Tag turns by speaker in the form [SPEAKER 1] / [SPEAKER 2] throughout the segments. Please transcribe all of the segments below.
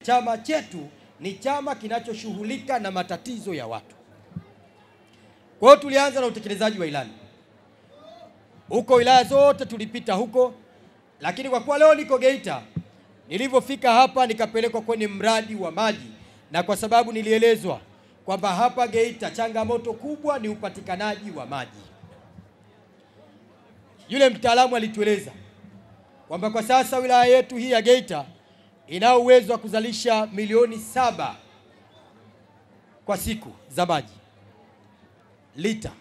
[SPEAKER 1] chama chetu ni chama kinachoshughulika na matatizo ya watu. Kwa hiyo tulianza na utekelezaji wa ilani. Huko wilaya zote tulipita huko, lakini kwa kuwa leo niko Geita, nilivyofika hapa nikapelekwa kwenye mradi wa maji, na kwa sababu nilielezwa kwamba hapa Geita changamoto kubwa ni upatikanaji wa maji. Yule mtaalamu alitueleza kwamba kwa sasa wilaya yetu hii ya Geita ina uwezo wa kuzalisha milioni 7 kwa siku za maji lita.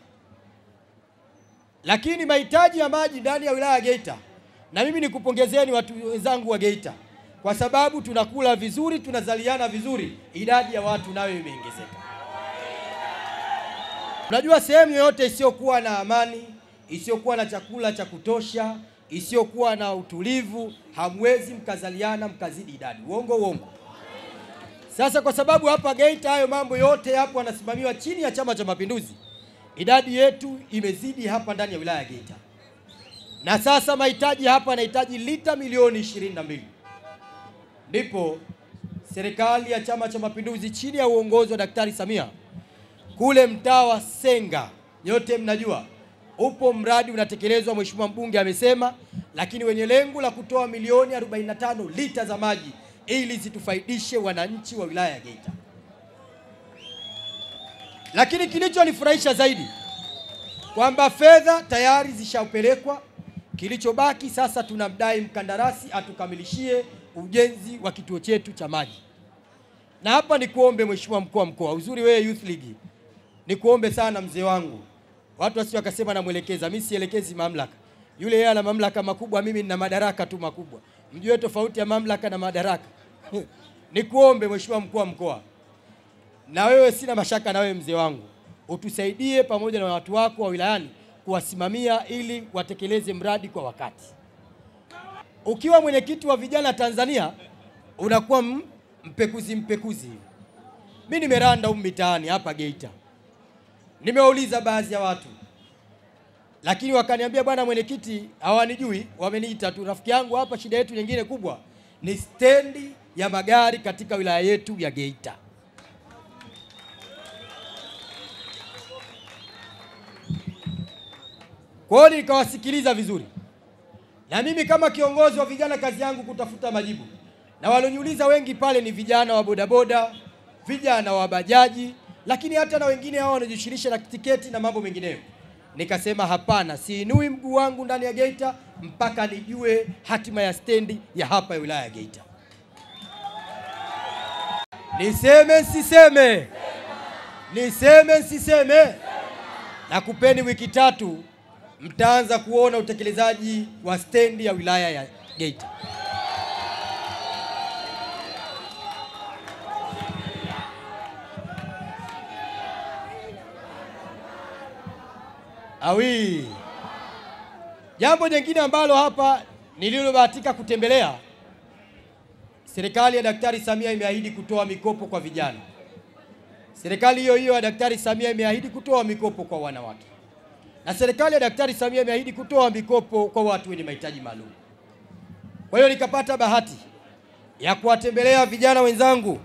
[SPEAKER 1] Lakini mahitaji ya maji ndani ya wilaya ya Geita, na mimi nikupongezeni watu wenzangu wa Geita, kwa sababu tunakula vizuri, tunazaliana vizuri, idadi ya watu nayo imeongezeka. Unajua sehemu yoyote isiyokuwa na amani, isiyokuwa na chakula cha kutosha, isiyokuwa na utulivu, hamwezi mkazaliana mkazidi idadi. Uongo. Sasa kwa sababu hapa Geita hayo mambo yote hapo yanasimamiwa chini ya Chama cha Mapinduzi, idadi yetu imezidi hapa ndani ya wilaya ya Geita. Na sasa mahitaji hapa yanahitaji lita milioni 22. Ndipo serikali ya Chama cha Mapinduzi chini ya uongozi wa Daktari Samia kule mtaa wa Senga, nyote mnajua, upo mradi unatekelezwa, mheshimiwa mbunge amesema, lakini wenye lengo la kutoa milioni 45 lita za maji ili zitufaidishe wananchi wa wilaya ya Geita. Lakini kilichonifurahisha zaidi kwamba fedha tayari zishapelekwa, kilichobaki sasa tunamdai mkandarasi atukamilishie ujenzi wa kituo chetu cha maji. Na hapa nikuombe mheshimiwa mkuu wa mkoa, uzuri wewe Youth League, nikuombe sana mzee wangu, watu wasio wakasema namuelekeza, mimi sielekezi mamlaka. Yule yeye ana mamlaka makubwa, mimi nina madaraka tu makubwa. Mjue tofauti ya mamlaka na madaraka. Nikuombe mheshimiwa mkuu wa mkoa, na wewe sina mashaka na wewe mzee wangu, utusaidie pamoja na watu wako wa wilayani kuwasimamia ili watekeleze mradi kwa wakati. Ukiwa mwenyekiti wa vijana Tanzania unakuwa mpekuzi. Mimi nimeranda mitaani hapa Geita, nimeuliza baadhi ya watu, lakini wakaniambia bwana mwenyekiti hawanijui, wameniita tu. Rafiki yangu hapa, shida yetu nyingine kubwa ni stendi ya magari katika wilaya yetu ya Geita. Kwa hiyo nikawasikiliza vizuri, na mimi kama kiongozi wa vijana kazi yangu kutafuta majibu, na walioniuliza wengi pale ni vijana wa bodaboda, vijana wa bajaji, lakini hata na wengine hao wanajishirikisha na tiketi na mambo mengineyo. Nikasema hapana, siinui mguu wangu ndani ya Geita mpaka nijue hatima ya stendi ya hapa ya wilaya ya Geita. Niseme siseme? Niseme siseme? Nakupeni wiki 3 mtaanza kuona utekelezaji wa stendi ya wilaya ya Geita. Awi. Jambo jingine ambalo hapa nililobahatika kutembelea, serikali ya Daktari Samia imeahidi kutoa mikopo kwa vijana. Serikali hiyo ya Daktari Samia imeahidi kutoa mikopo kwa wanawake. Na serikali ya Daktari Samia imeahidi kutoa mikopo kwa watu wenye mahitaji maalum. Kwa hiyo nikapata bahati ya kuwatembelea vijana wenzangu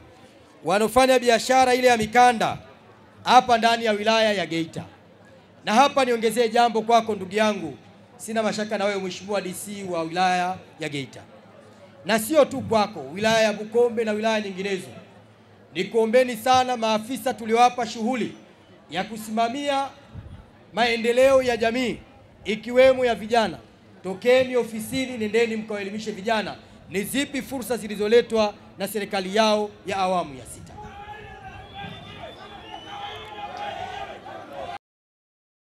[SPEAKER 1] wanaofanya biashara ile ya mikanda hapa ndani ya wilaya ya Geita. Na hapa niongezee jambo kwako ndugu yangu, sina mashaka na wewe mheshimiwa DC wa wilaya ya Geita. Na sio tu kwako, wilaya ya Bukombe na wilaya nyinginezo. Nikuombeni sana maafisa tuliowapa shughuli ya kusimamia maendeleo ya jamii ikiwemo ya vijana, tokeni ofisini, nendeni mkawaelimishe vijana ni zipi fursa zilizoletwa na serikali yao ya awamu ya 6.